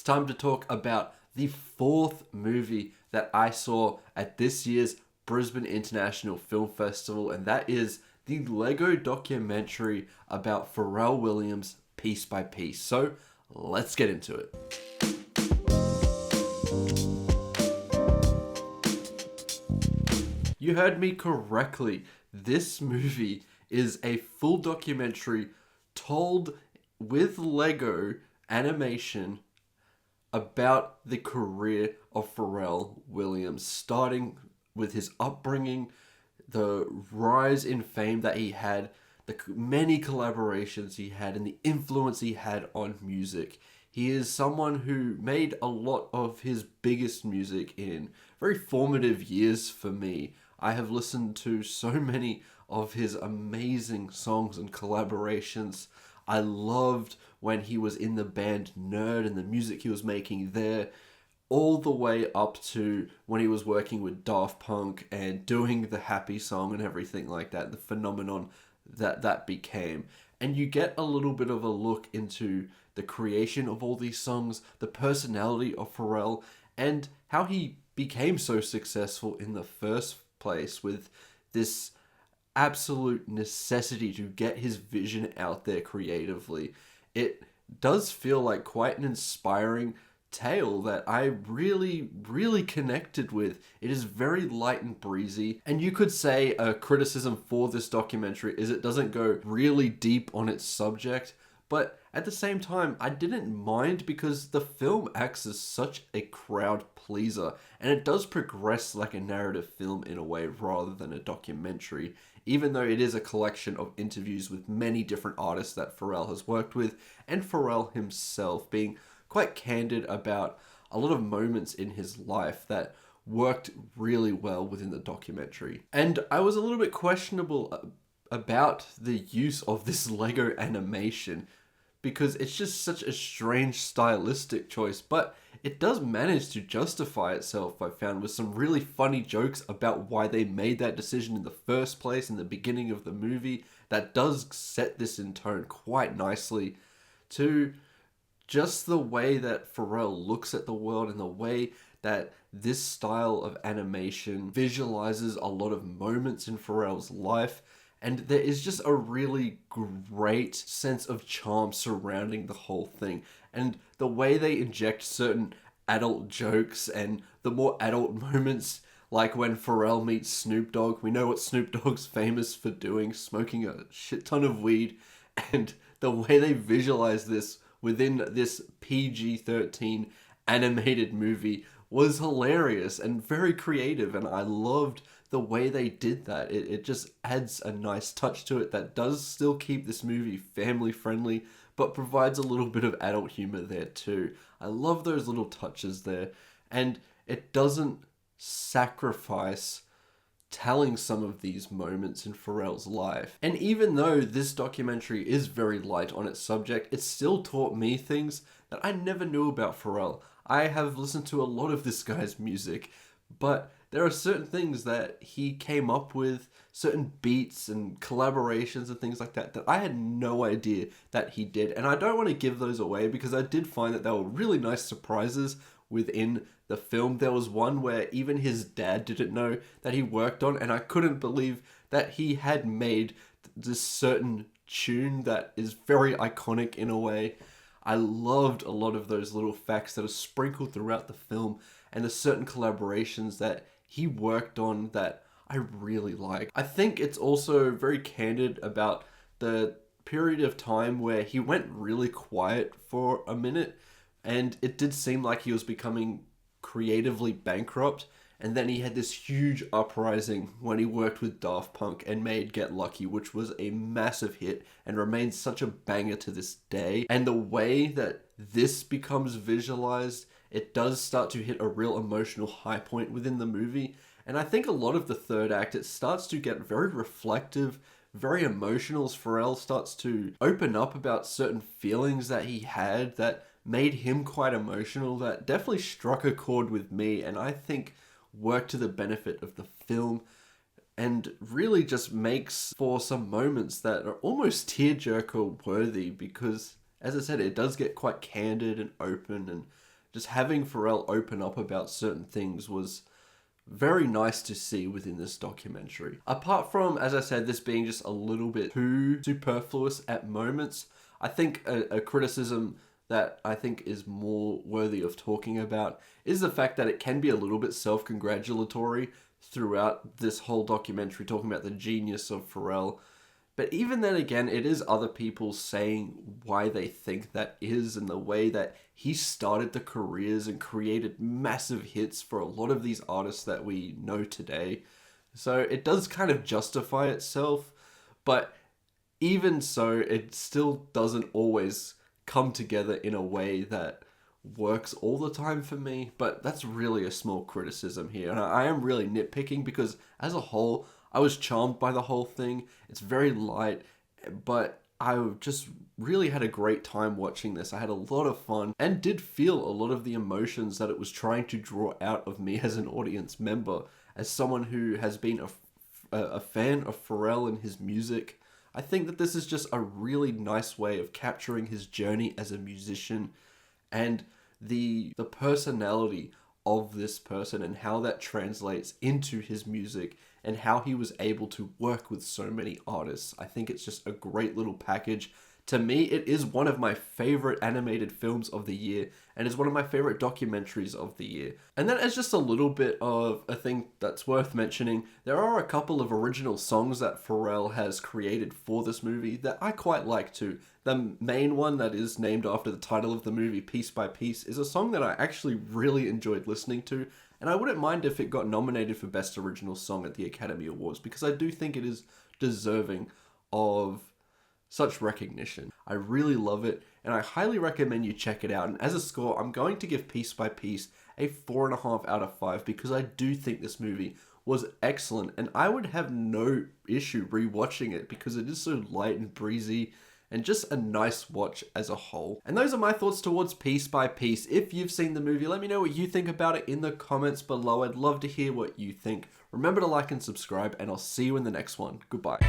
time to talk about the fourth movie that I saw at this year's Brisbane International Film Festival, and that is the Lego documentary about Pharrell Williams, Piece by Piece. So let's get into it. You heard me correctly. This movie is a full documentary told with Lego animation about the career of Pharrell Williams, starting with his upbringing, the rise in fame that he had, the many collaborations he had, and the influence he had on music. He is someone who made a lot of his biggest music in very formative years for me. I have listened to so many of his amazing songs and collaborations. I loved when he was in the band Nerd and the music he was making there, all the way up to when he was working with Daft Punk and doing the Happy song and everything like that, the phenomenon that became. And you get a little bit of a look into the creation of all these songs, the personality of Pharrell, and how he became so successful in the first place with this absolute necessity to get his vision out there creatively. It does feel like quite an inspiring tale that I really connected with. It is very light and breezy, and you could say a criticism for this documentary is it doesn't go really deep on its subject, but at the same time, I didn't mind because the film acts as such a crowd pleaser, and it does progress like a narrative film in a way rather than a documentary, even though it is a collection of interviews with many different artists that Pharrell has worked with, and Pharrell himself being quite candid about a lot of moments in his life that worked really well within the documentary. And I was a little bit questionable about the use of this Lego animation, because it's just such a strange stylistic choice, but it does manage to justify itself, I found, with some really funny jokes about why they made that decision in the first place in the beginning of the movie. That does set this in tone quite nicely to just the way that Pharrell looks at the world and the way that this style of animation visualizes a lot of moments in Pharrell's life. And there is just a really great sense of charm surrounding the whole thing. And the way they inject certain adult jokes and the more adult moments, like when Pharrell meets Snoop Dogg. We know what Snoop Dogg's famous for doing, smoking a shit ton of weed. And the way they visualize this within this PG-13 animated movie was hilarious and very creative, and I loved the way they did that. It just adds a nice touch to it that does still keep this movie family friendly, but provides a little bit of adult humor there too. I love those little touches there, and it doesn't sacrifice telling some of these moments in Pharrell's life. And even though this documentary is very light on its subject, it still taught me things that I never knew about Pharrell. I have listened to a lot of this guy's music, but there are certain things that he came up with, certain beats and collaborations and things like that, that I had no idea that he did. And I don't want to give those away because I did find that they were really nice surprises within the film. There was one where even his dad didn't know that he worked on, and I couldn't believe that he had made this certain tune that is very iconic in a way. I loved a lot of those little facts that are sprinkled throughout the film, and the certain collaborations that he worked on that I really like. I think it's also very candid about the period of time where he went really quiet for a minute, and it did seem like he was becoming creatively bankrupt, and then he had this huge uprising when he worked with Daft Punk and made Get Lucky, which was a massive hit and remains such a banger to this day. And the way that this becomes visualized, it does start to hit a real emotional high point within the movie. And I think a lot of the third act, it starts to get very reflective, very emotional, as Pharrell starts to open up about certain feelings that he had that made him quite emotional, that definitely struck a chord with me, and I think worked to the benefit of the film, and really just makes for some moments that are almost tearjerker worthy, because as I said, it does get quite candid and open and just having Pharrell open up about certain things was very nice to see within this documentary. Apart from, as I said, this being just a little bit too superfluous at moments, I think a criticism that I think is more worthy of talking about is the fact that it can be a little bit self-congratulatory throughout this whole documentary, talking about the genius of Pharrell. But even then again, it is other people saying why they think that is, and the way that he started the careers and created massive hits for a lot of these artists that we know today. So it does kind of justify itself, but even so, it still doesn't always come together in a way that works all the time for me. But that's really a small criticism here, and I am really nitpicking because as a whole, I was charmed by the whole thing. It's very light, but I just really had a great time watching this. I had a lot of fun and did feel a lot of the emotions that it was trying to draw out of me as an audience member. As someone who has been a fan of Pharrell and his music, I think that this is just a really nice way of capturing his journey as a musician and the personality of this person and how that translates into his music and how he was able to work with so many artists. I think it's just a great little package. To me, it is one of my favorite animated films of the year and is one of my favorite documentaries of the year. And then as just a little bit of a thing that's worth mentioning, there are a couple of original songs that Pharrell has created for this movie that I quite like too. The main one that is named after the title of the movie, Piece by Piece, is a song that I actually really enjoyed listening to, and I wouldn't mind if it got nominated for Best Original Song at the Academy Awards, because I do think it is deserving of such recognition. I really love it, and I highly recommend you check it out. And as a score, I'm going to give Piece by Piece a 4.5 out of 5, because I do think this movie was excellent, and I would have no issue rewatching it because it is so light and breezy and just a nice watch as a whole. And those are my thoughts towards Piece by Piece. If you've seen the movie, let me know what you think about it in the comments below. I'd love to hear what you think. Remember to like and subscribe, and I'll see you in the next one. Goodbye.